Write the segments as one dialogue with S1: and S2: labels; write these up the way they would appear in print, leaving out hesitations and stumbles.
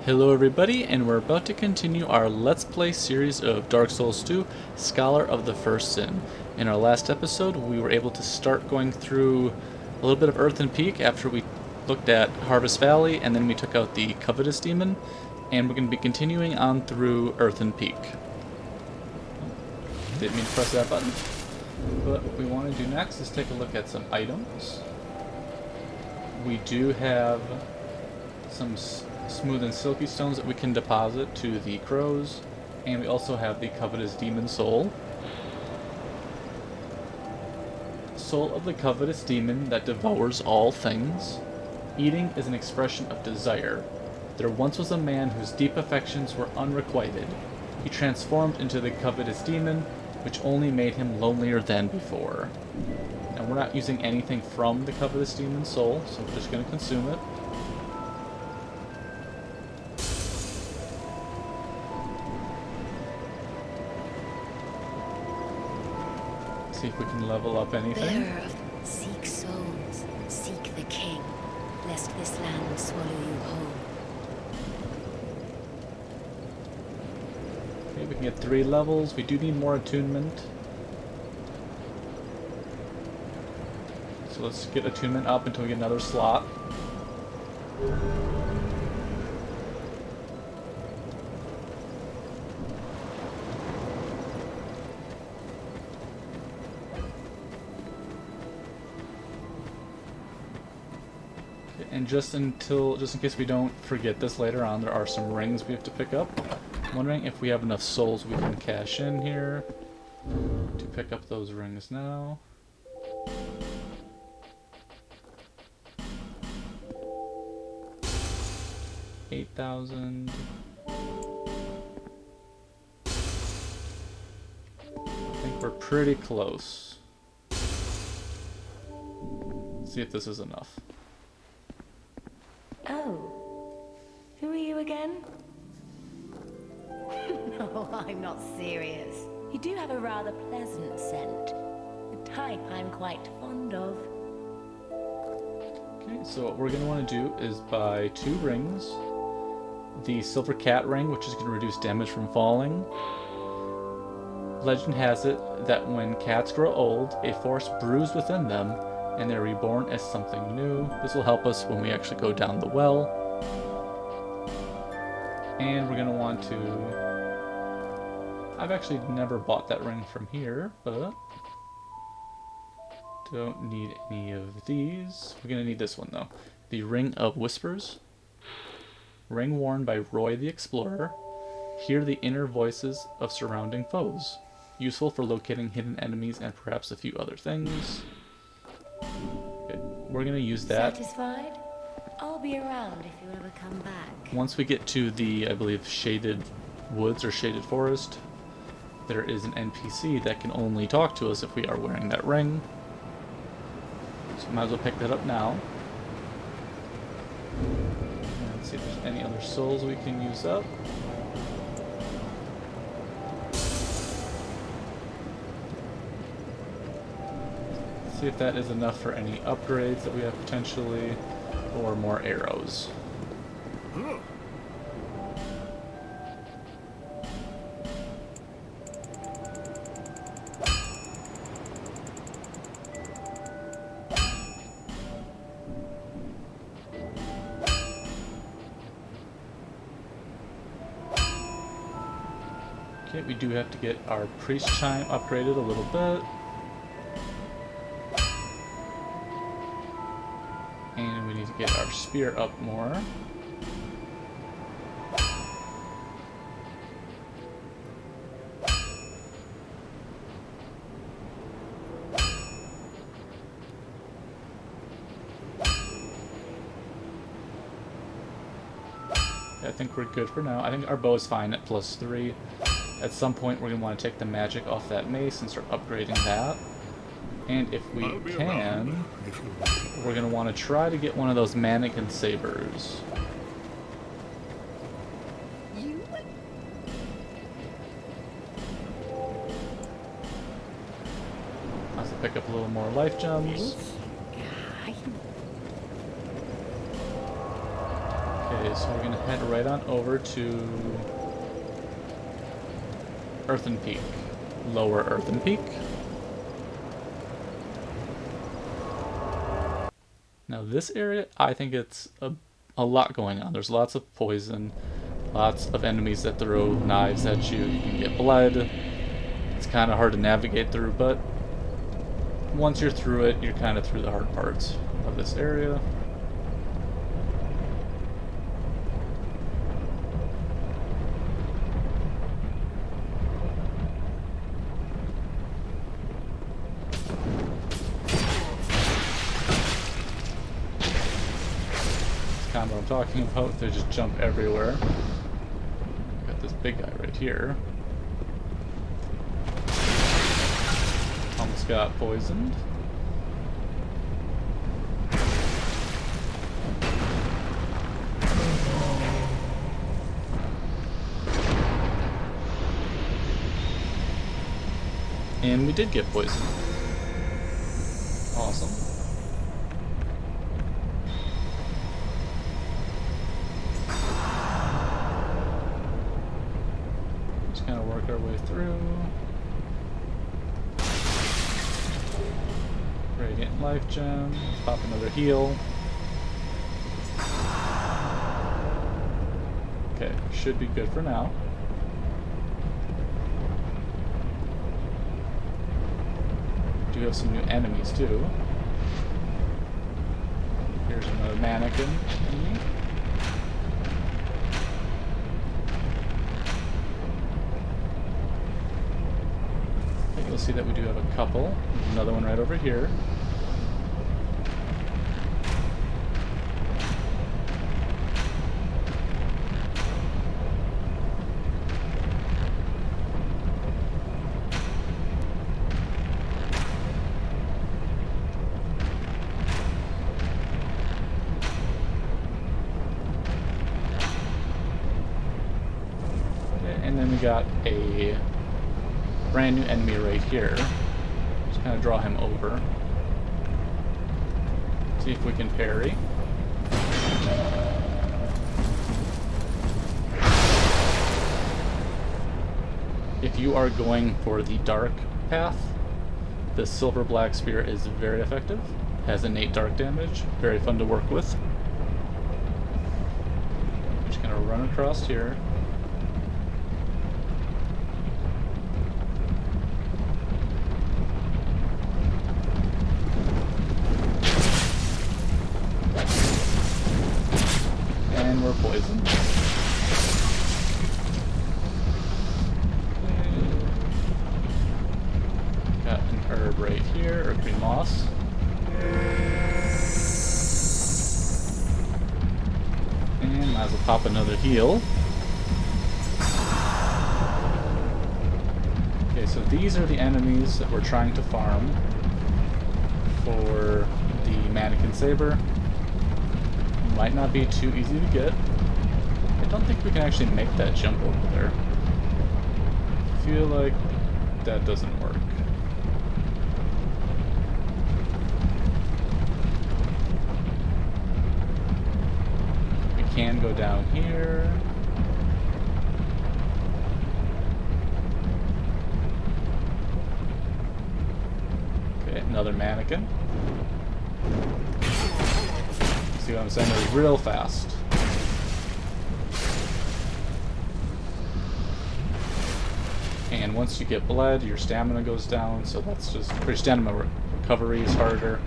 S1: Hello everybody, and we're about to continue our Let's Play series of Dark Souls 2, Scholar of the First Sin. In our last episode, we were able to start going through a little bit of Earthen Peak after we looked at Harvest Valley, and then we took out the Covetous Demon, and we're going to be continuing on through Earthen Peak. Didn't mean to press that button, but what we want to do next is take a look at some items. We do have some smooth and silky stones that we can deposit to the crows, and we also have the covetous demon soul. Soul of the covetous demon that devours all things. Eating is an expression of desire. There once was a man whose deep affections were unrequited. He transformed into the covetous demon, which only made him lonelier than before. Now we're not using anything from the covetous demon soul, so we're just going to consume it. See if we can level up anything.
S2: Bearer of seek souls, seek the king, lest this land swallow you whole.
S1: Okay, we can get 3 levels. We do need more attunement. So let's get attunement up until we get another slot. And just in case we don't forget this later on, there are some rings we have to pick up. I'm wondering if we have enough souls we can cash in here to pick up those rings now. $8,000. I think we're pretty close. Let's see if this is enough.
S2: Oh, who are you again? No, I'm not serious. You do have a rather pleasant scent. The type I'm quite fond of.
S1: Okay, so what we're going to want to do is buy 2 rings. The Silver Cat ring, which is going to reduce damage from falling. Legend has it that when cats grow old, a force brews within them, and they're reborn as something new. This will help us when we actually go down the well. And we're going to want to... I've actually never bought that ring from here, but... don't need any of these. We're going to need this one, though. The Ring of Whispers. Ring worn by Roy the Explorer. Hear the inner voices of surrounding foes. Useful for locating hidden enemies and perhaps a few other things. Okay, we're going to use that.
S2: Satisfied? I'll be around if you ever come back.
S1: Once we get to the, I believe, shaded woods or shaded forest, there is an NPC that can only talk to us if we are wearing that ring. So might as well pick that up now. Let's see if there's any other souls we can use up. See if that is enough for any upgrades that we have potentially, or more arrows. Okay, we do have to get our priest chime upgraded a little bit. And we need to get our spear up more. I think we're good for now. I think our bow is fine at +3. At some point we're going to want to take the magic off that mace and start upgrading that. And if we can, we're going to want to try to get one of those mannequin sabers. I'll have to pick up a little more life gems. Okay, so we're gonna head right on over to Earthen Peak. Lower Earthen Peak. Now this area, I think it's a lot going on. There's lots of poison, lots of enemies that throw knives at you. You can get bled. It's kind of hard to navigate through, but once you're through it, you're kind of through the hard parts of this area. Kind of what I'm talking about. They just jump everywhere. Got this big guy right here. Almost got poisoned. And we did get poisoned. Awesome. Just kind of work our way through. Radiant life gem. Let's pop another heal. Okay, should be good for now. Do have some new enemies too. Here's another mannequin enemy. Okay, you'll see that we do have a couple. There's another one right over here. And then we got a brand new enemy right here. Just kind of draw him over. See if we can parry. If you are going for the dark path, the silver black spear is very effective. Has innate dark damage. Very fun to work with. Just gonna run across here. We're poisoned. Got an herb right here, or green moss. And might as well pop another heal. Okay, so these are the enemies that we're trying to farm for the mannequin saber. Might not be too easy to get. I don't think we can actually make that jump over there. I feel like that doesn't work. We can go down here. Okay, another mannequin. See what I'm saying? They're real fast. And once you get bled, your stamina goes down, so that's just... your stamina recovery is harder.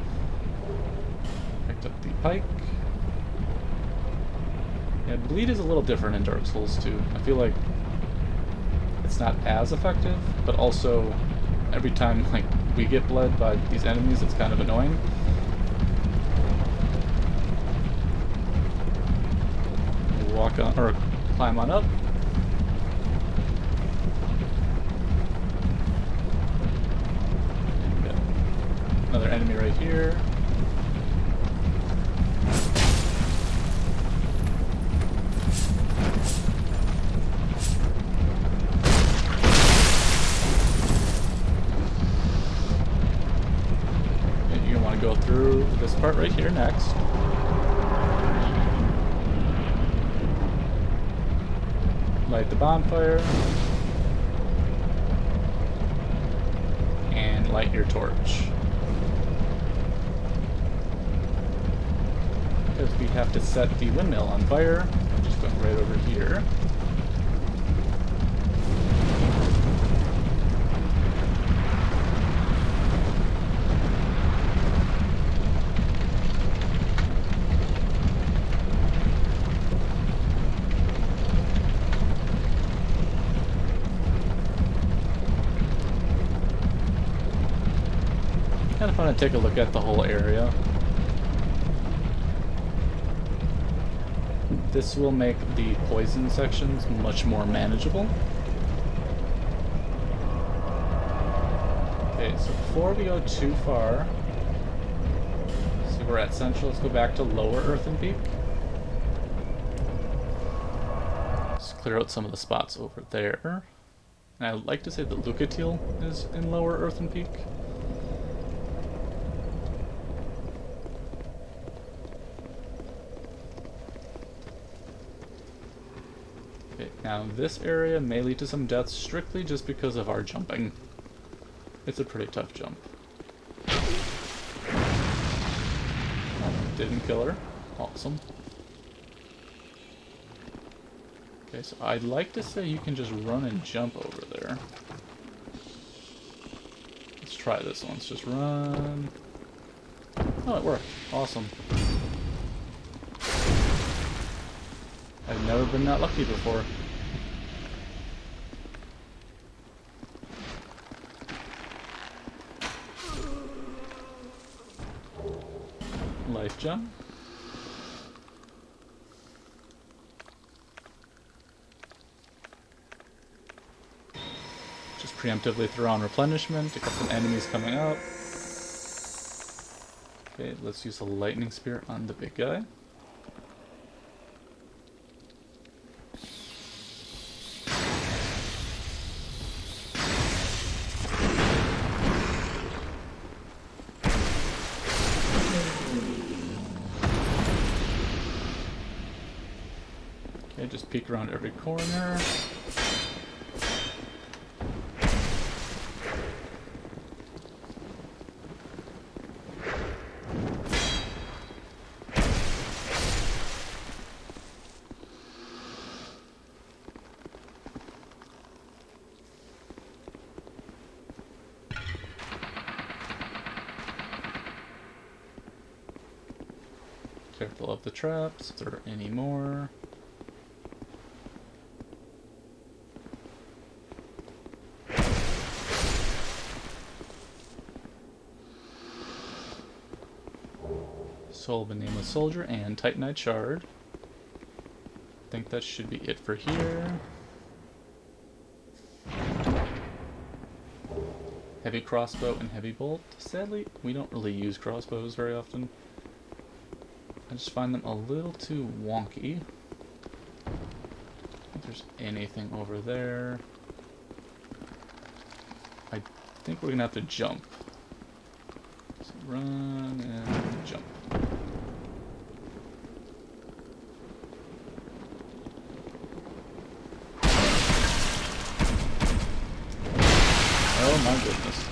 S1: Picked up the pike. Yeah, bleed is a little different in Dark Souls too. I feel like it's not as effective, but also every time like we get bled by these enemies, it's kind of annoying. Walk on, or climb on up. Got another enemy right here. And you want to go through this part right here next. Light the bonfire. And light your torch. Because we have to set the windmill on fire. I'm just going right over here. Kind of fun to take a look at the whole area. This will make the poison sections much more manageable. Okay, so before we go too far, so we're at Central, let's go back to Lower Earthen Peak. Let's clear out some of the spots over there. And I'd like to say that Lucatiel is in Lower Earthen Peak. Okay, now this area may lead to some deaths strictly just because of our jumping. It's a pretty tough jump. Didn't kill her. Awesome. Okay, so I'd like to say you can just run and jump over there. Let's try this one. Let's just run. Oh, it worked. Awesome. I've never been that lucky before. Life jump. Just preemptively throw on replenishment to get some enemies coming up. Okay, let's use a lightning spear on the big guy. Okay, just peek around every corner. Careful of the traps, if there are any more. Soul of a Nameless Soldier and Titanite Shard. I think that should be it for here. Heavy crossbow and heavy bolt. Sadly, we don't really use crossbows very often. I just find them a little too wonky. I don't think there's anything over there. I think we're gonna have to jump. So run and jump. Oh my goodness.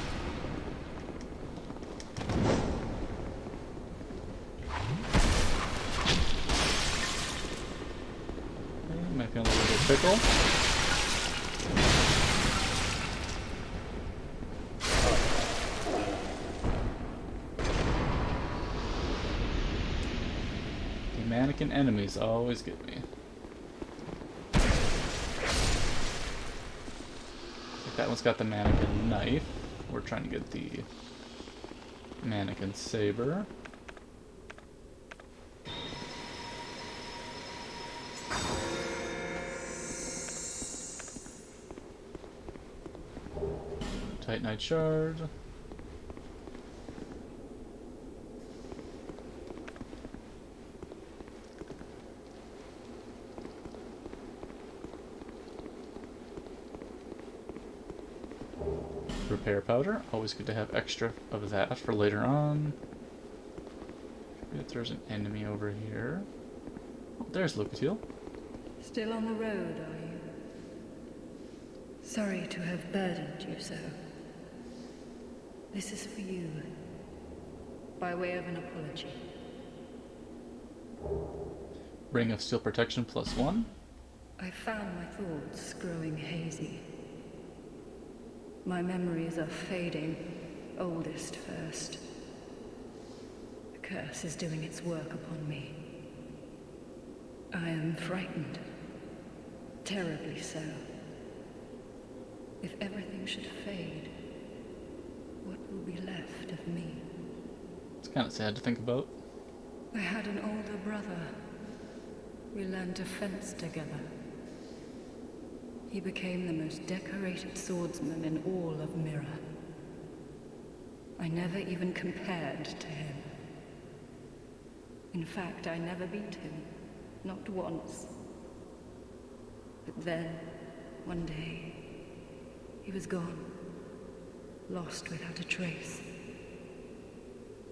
S1: Might be a little bit pickle. The mannequin enemies always get me. That one's got the mannequin knife. We're trying to get the mannequin saber. Titanite shard. Repair powder. Always good to have extra of that for later on. Maybe if there's an enemy over here. Oh, there's Lucatiel.
S3: Still on the road, are you? Sorry to have burdened you so. This is for you, by way of an apology.
S1: Ring of Steel Protection +1.
S3: I found my thoughts growing hazy. My memories are fading, oldest first. The curse is doing its work upon me. I am frightened. Terribly so. If everything should fade, what will be left of me?
S1: It's kind of sad to think about.
S3: I had an older brother. We learned to fence together. He became the most decorated swordsman in all of Mirror. I never even compared to him. In fact, I never beat him. Not once. But then, one day, he was gone. Lost without a trace.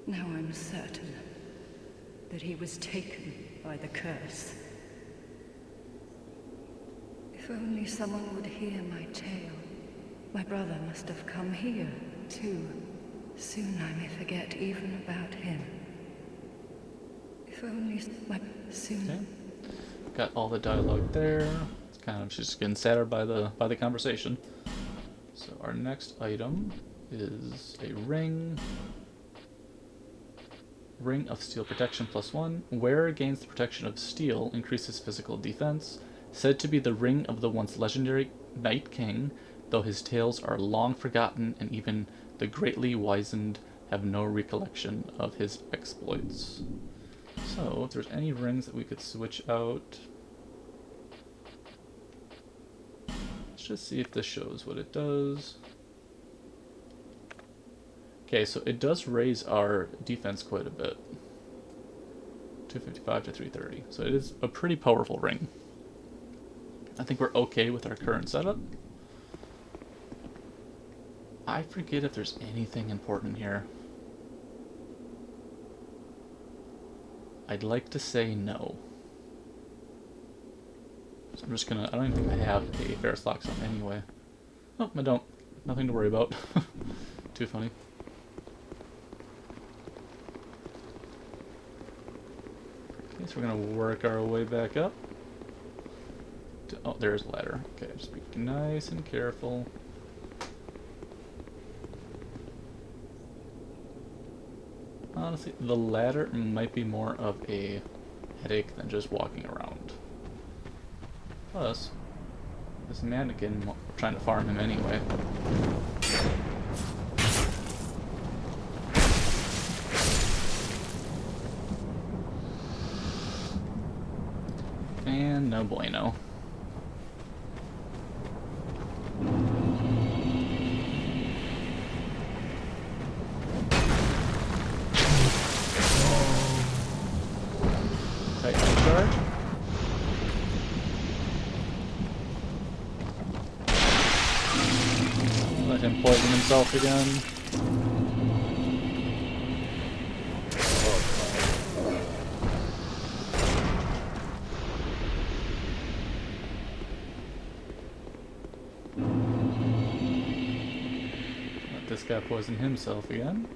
S3: Now I'm certain that he was taken by the curse. If only someone would hear my tale. My brother must have come here, too. Soon I may forget even about him. If only soon.
S1: Okay. Got all the dialogue there. It's kind of just getting sadder by the conversation. So our next item is a ring. Ring of Steel Protection +1. Wearer gains the protection of steel, increases physical defense. Said to be the ring of the once legendary Night King, though his tales are long forgotten and even the greatly wizened have no recollection of his exploits. So, if there's any rings that we could switch out, let's just see if this shows what it does. Okay, so it does raise our defense quite a bit. 255 to 330. So it is a pretty powerful ring. I think we're okay with our current setup. I forget if there's anything important here. I'd like to say no. So I'm just gonna, I don't even think I have a Ferris Lock on anyway. Oh, I don't. Nothing to worry about. Too funny. Okay, so we're gonna work our way back up. Oh, there's a ladder. Okay, just be nice and careful. Honestly, the ladder might be more of a headache than just walking around. Plus, this mannequin, we're trying to farm him anyway. And no bueno. Titan charge. Let him poison himself again. Let this guy poison himself again.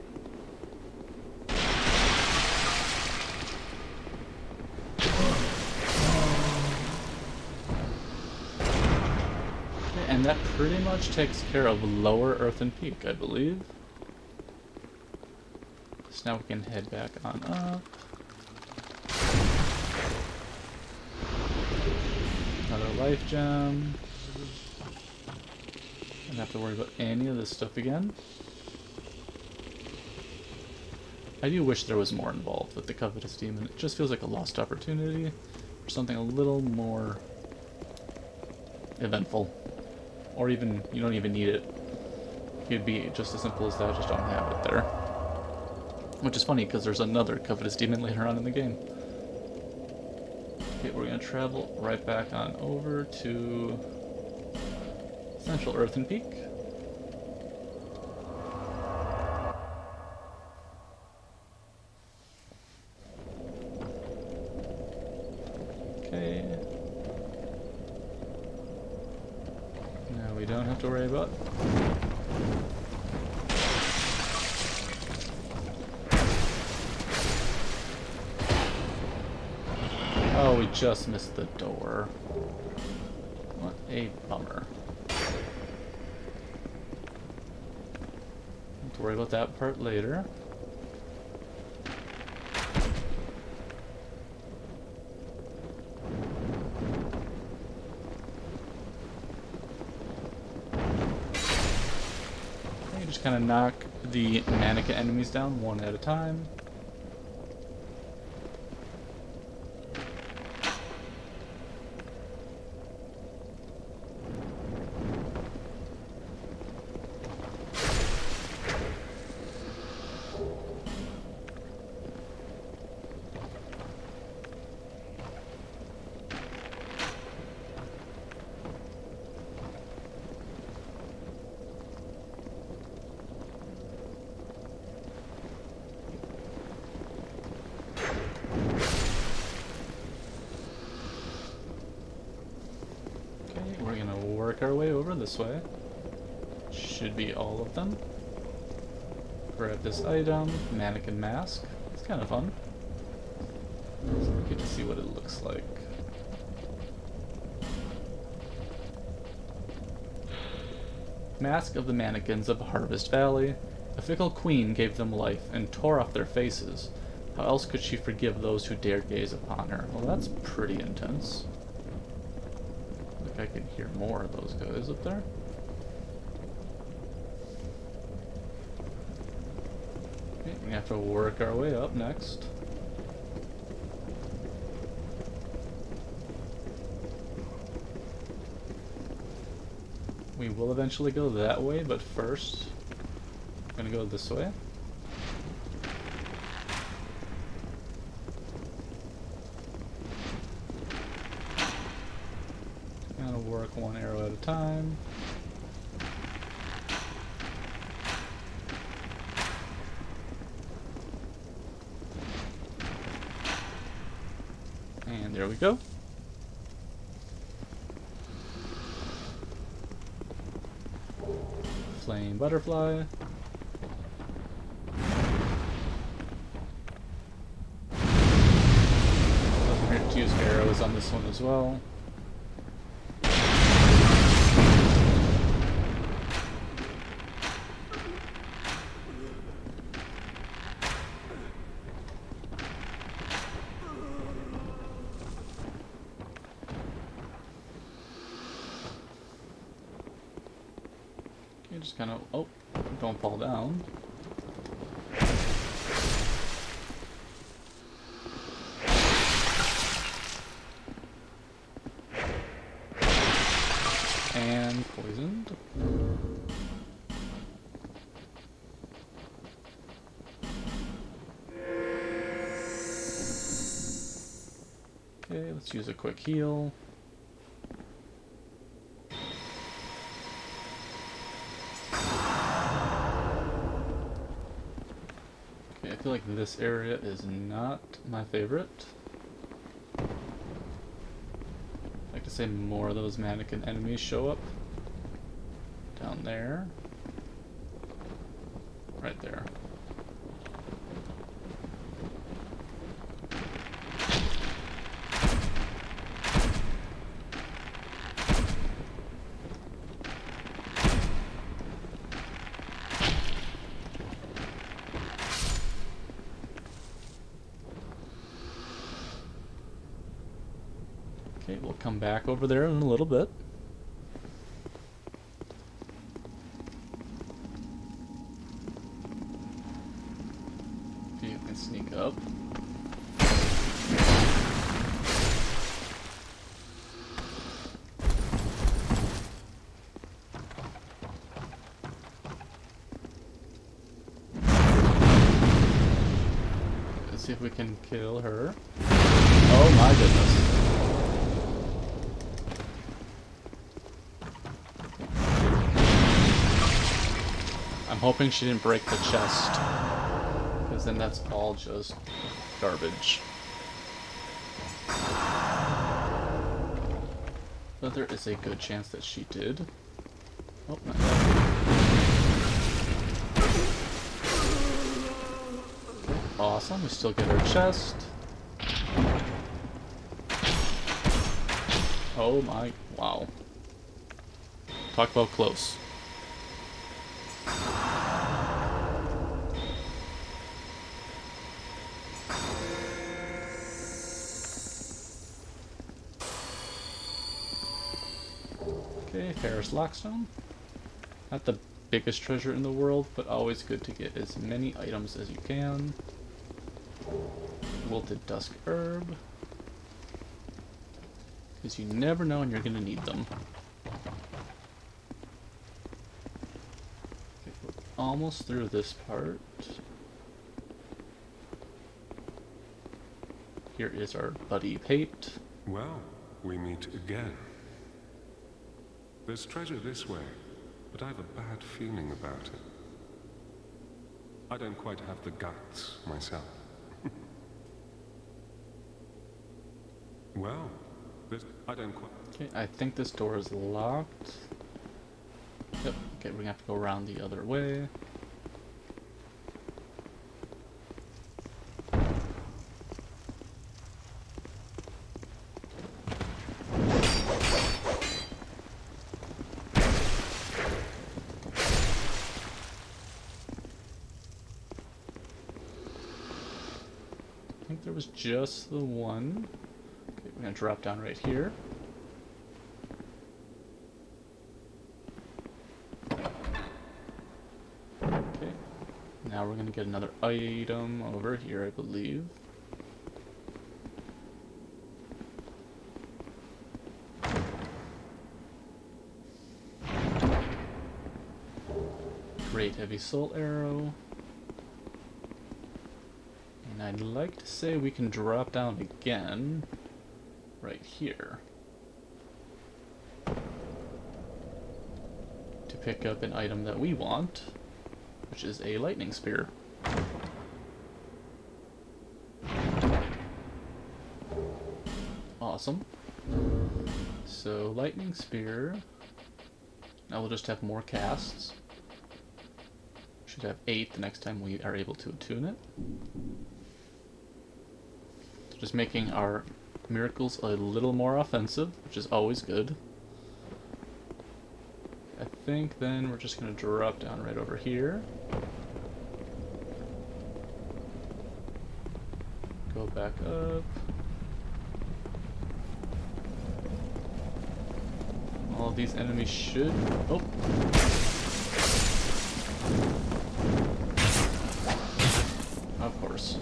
S1: And that pretty much takes care of Lower Earthen Peak, I believe. So now we can head back on up. Another life gem. Don't have to worry about any of this stuff again. I do wish there was more involved with the Covetous Demon. It just feels like a lost opportunity for something a little more eventful. Or even, you don't even need it. It'd be just as simple as that, just don't have it there. Which is funny, because there's another Covetous Demon later on in the game. Okay, we're going to travel right back on over to Central Earthen Peak. Okay. Now we don't have to worry about. Oh, we just missed the door. What a bummer. Don't have to worry about that part later. Just kind of knock the mannequin enemies down one at a time. Work our way over this way. Should be all of them. Grab this item, mannequin mask. It's kind of fun. So we get to see what it looks like. Mask of the mannequins of Harvest Valley. A fickle queen gave them life and tore off their faces. How else could she forgive those who dared gaze upon her? Well, that's pretty intense. I can hear more of those guys up there. Okay, we have to work our way up next. We will eventually go that way, but first, I'm gonna go this way. Work one arrow at a time. And there we go. Flame butterfly. Doesn't hurt to use arrows on this one as well. You just kind of, oh, don't fall down. And poisoned. Okay, let's use a quick heal. I feel like this area is not my favorite. I'd like to say more of those mannequin enemies show up. Down there. Right there. Okay, we'll come back over there in a little bit. See if you can sneak up. Let's see if we can kill her. Oh my goodness. I'm hoping she didn't break the chest, because then that's all just garbage. But there is a good chance that she did. Oh, not yet. Awesome, we still get our chest. Oh my, wow. Talk about close. Okay, Ferrous Lockstone. Not the biggest treasure in the world, but always good to get as many items as you can. Wilted Dusk Herb. Because you never know when you're going to need them. Okay, we're almost through this part. Here is our buddy Pate.
S4: Well, we meet again. There's treasure this way, but I have a bad feeling about it. I don't quite have the guts myself. Well, I don't quite...
S1: Okay, I think this door is locked. Yep, okay, we're gonna have to go around the other way. I think there was just the one. Okay, we're gonna drop down right here. Okay, now we're gonna get another item over here, I believe. Great heavy soul arrow. And I'd like to say we can drop down again right here to pick up an item that we want, which is a lightning spear. Awesome. So lightning spear. Now we'll just have more casts. Should have 8 the next time we are able to attune it. So just making our miracles a little more offensive, which is always good. I think then we're just going to drop down right over here. Go back up. All of these enemies should... Oh! Of course.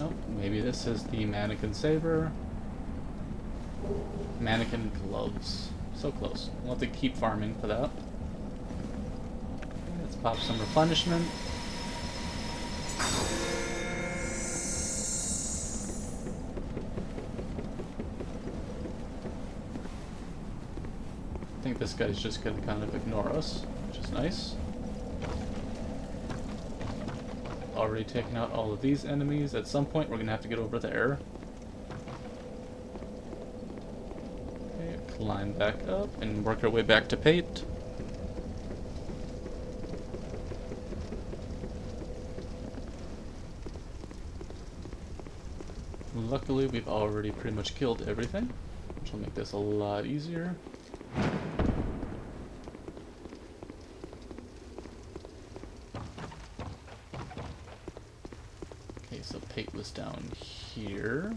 S1: Oh, maybe this is the mannequin saber. Mannequin gloves. So close. We'll have to keep farming for that. Let's pop some replenishment. I think this guy's just gonna kind of ignore us, which is nice. Already taken out all of these enemies. At some point we're gonna have to get over there. Okay, climb back up and work our way back to Pate. Luckily we've already pretty much killed everything, which will make this a lot easier. Okay, so Pate was down here.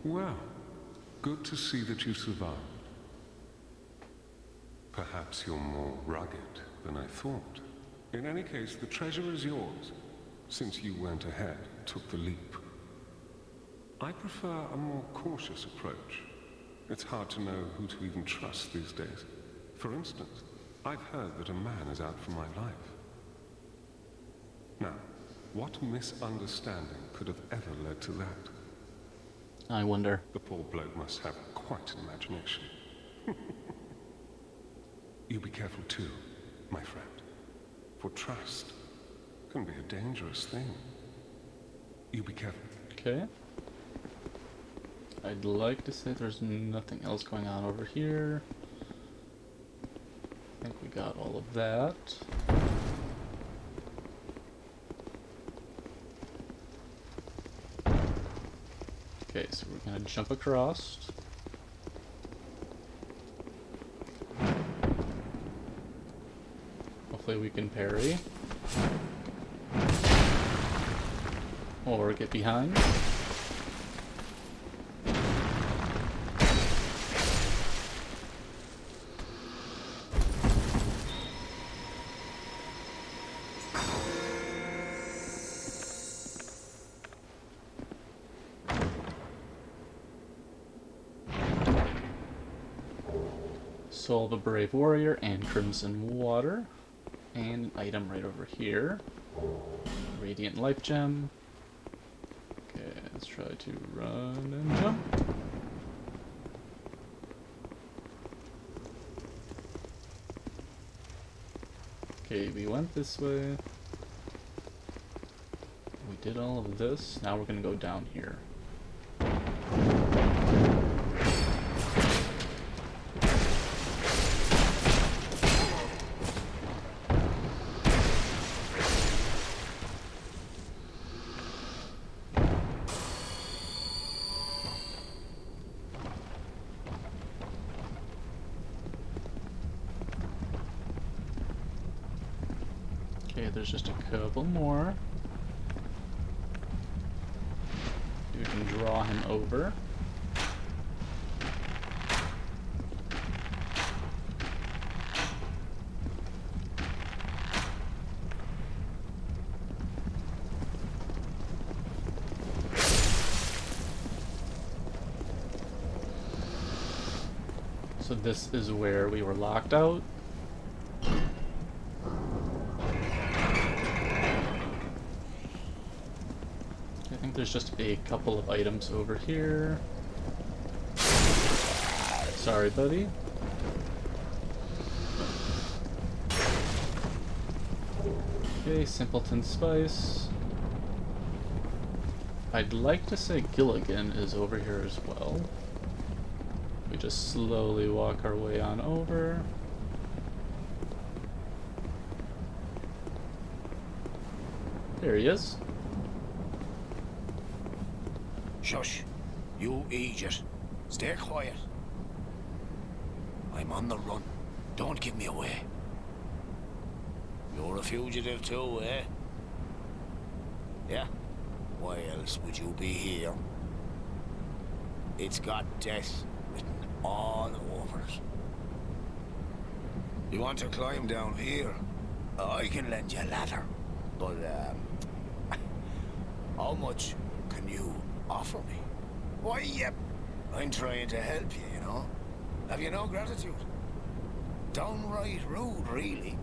S4: Well, good to see that you survived. Perhaps you're more rugged than I thought. In any case, the treasure is yours, since you went ahead and took the leap. I prefer a more cautious approach. It's hard to know who to even trust these days. For instance, I've heard that a man is out for my life. Now, what misunderstanding could have ever led to that?
S1: I wonder.
S4: The poor bloke must have quite an imagination. You be careful too, my friend. For trust can be a dangerous thing. You be careful.
S1: Okay. I'd like to say there's nothing else going on over here. I think we got all of that. Okay, so we're gonna jump across. Hopefully we can parry. Or get behind. Soul of a Brave Warrior and Crimson Water. And an item right over here. Radiant Life Gem. Okay, let's try to run and jump. Okay, we went this way. We did all of this. Now we're gonna go down here. Okay, there's just a couple more. We can draw him over. So this is where we were locked out. I think there's just a couple of items over here. Sorry, buddy. Okay, Simpleton Spice. I'd like to say Gilligan is over here as well. We just slowly walk our way on over. There he is.
S5: Shush. You idiot. Stay quiet. I'm on the run. Don't give me away. You're a fugitive too, eh? Yeah? Why else would you be here? It's got death written all over it. You want to climb down here? I can lend you a ladder. But, how much can you offer me? Why, yep. I'm trying to help you, you know? Have you no gratitude? Downright rude, really.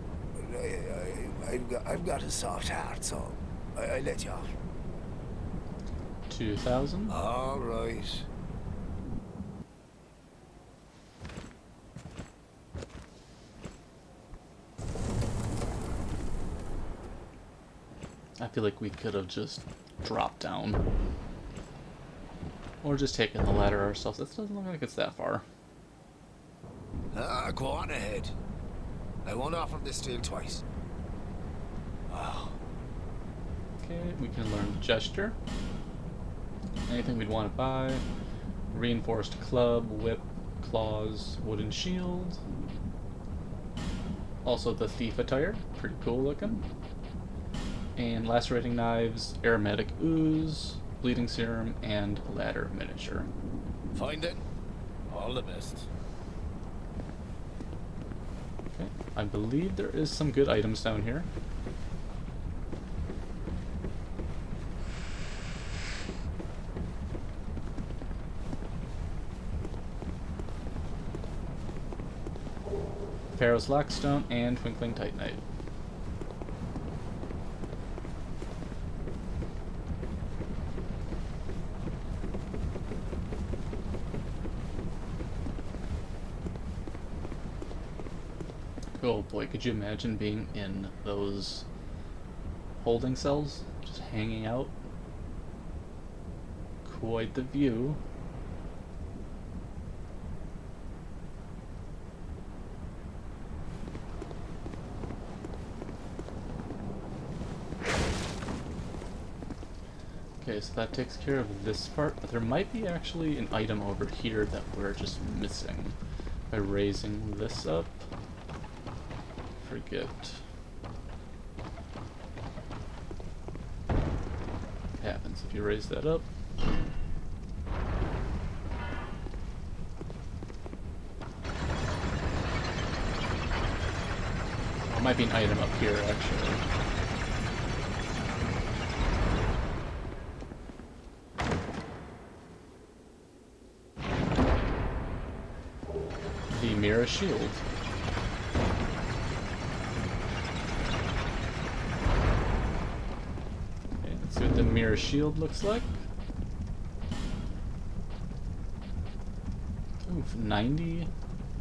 S5: I've got a soft heart, so I let you off.
S1: 2,000.
S5: All right.
S1: I feel like we could have just dropped down. Or just taken the ladder ourselves. This doesn't look like it's that far.
S5: Go on ahead. I won't offer this deal twice. Oh.
S1: Okay, we can learn Gesture. Anything we'd want to buy. Reinforced Club, Whip, Claws, Wooden Shield. Also the Thief attire. Pretty cool looking. And Lacerating Knives, Aromatic Ooze, Bleeding Serum, and Ladder Miniature.
S5: Find it. All the best.
S1: Okay, I believe there is some good items down here. Pharaoh's Lockstone and Twinkling Titanite. Oh boy, could you imagine being in those holding cells? Just hanging out? Quite the view. Okay, so that takes care of this part, but there might be actually an item over here that we're just missing. By raising this up, forget. What happens if you raise that up? There might be an item up here, actually. The mirror shield. Okay, let's see what the mirror shield looks like. Ooh, 90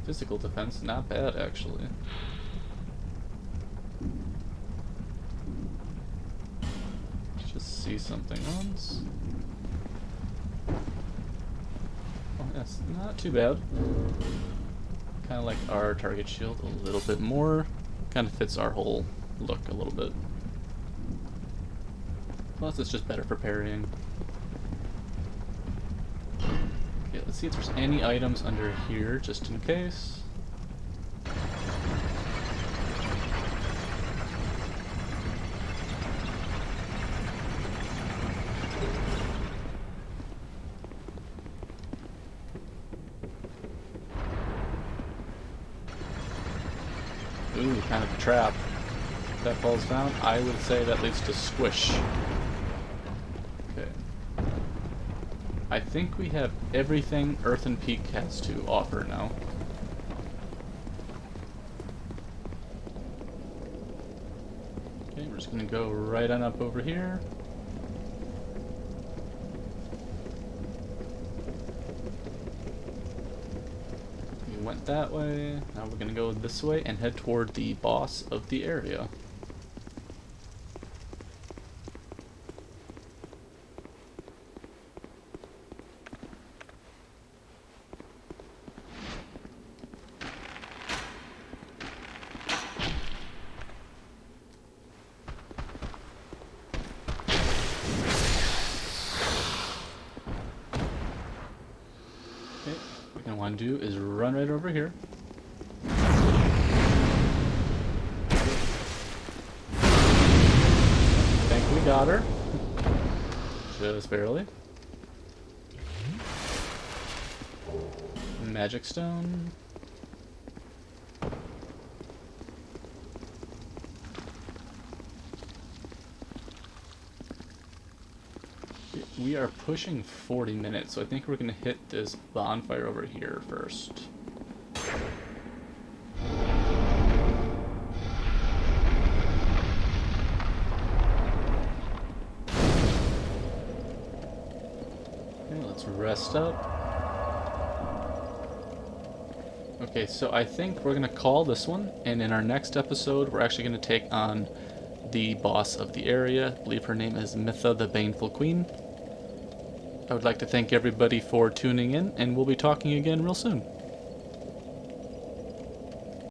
S1: physical defense, not bad actually. Let's just see something else. Oh, that's not too bad. Kind of like our target shield a little bit more. Kind of fits our whole look a little bit. Plus it's just better for parrying. Okay, let's see if there's any items under here, just in case. Ooh, kind of a trap. If that falls down, I would say that leads to squish. Okay. I think we have everything Earthen Peak has to offer now. Okay, we're just gonna go right on up over here. Went that way. Now we're gonna go this way and head toward the boss of the area. Okay, what I want to do is run right over here. Think we got her. Just barely. Magic stone. We are pushing 40 minutes, so I think we're going to hit this bonfire over here first. Okay, let's rest up. Okay, so I think we're going to call this one, and in our next episode, we're actually going to take on the boss of the area. I believe her name is Mytha the Baneful Queen. I would like to thank everybody for tuning in, and we'll be talking again real soon.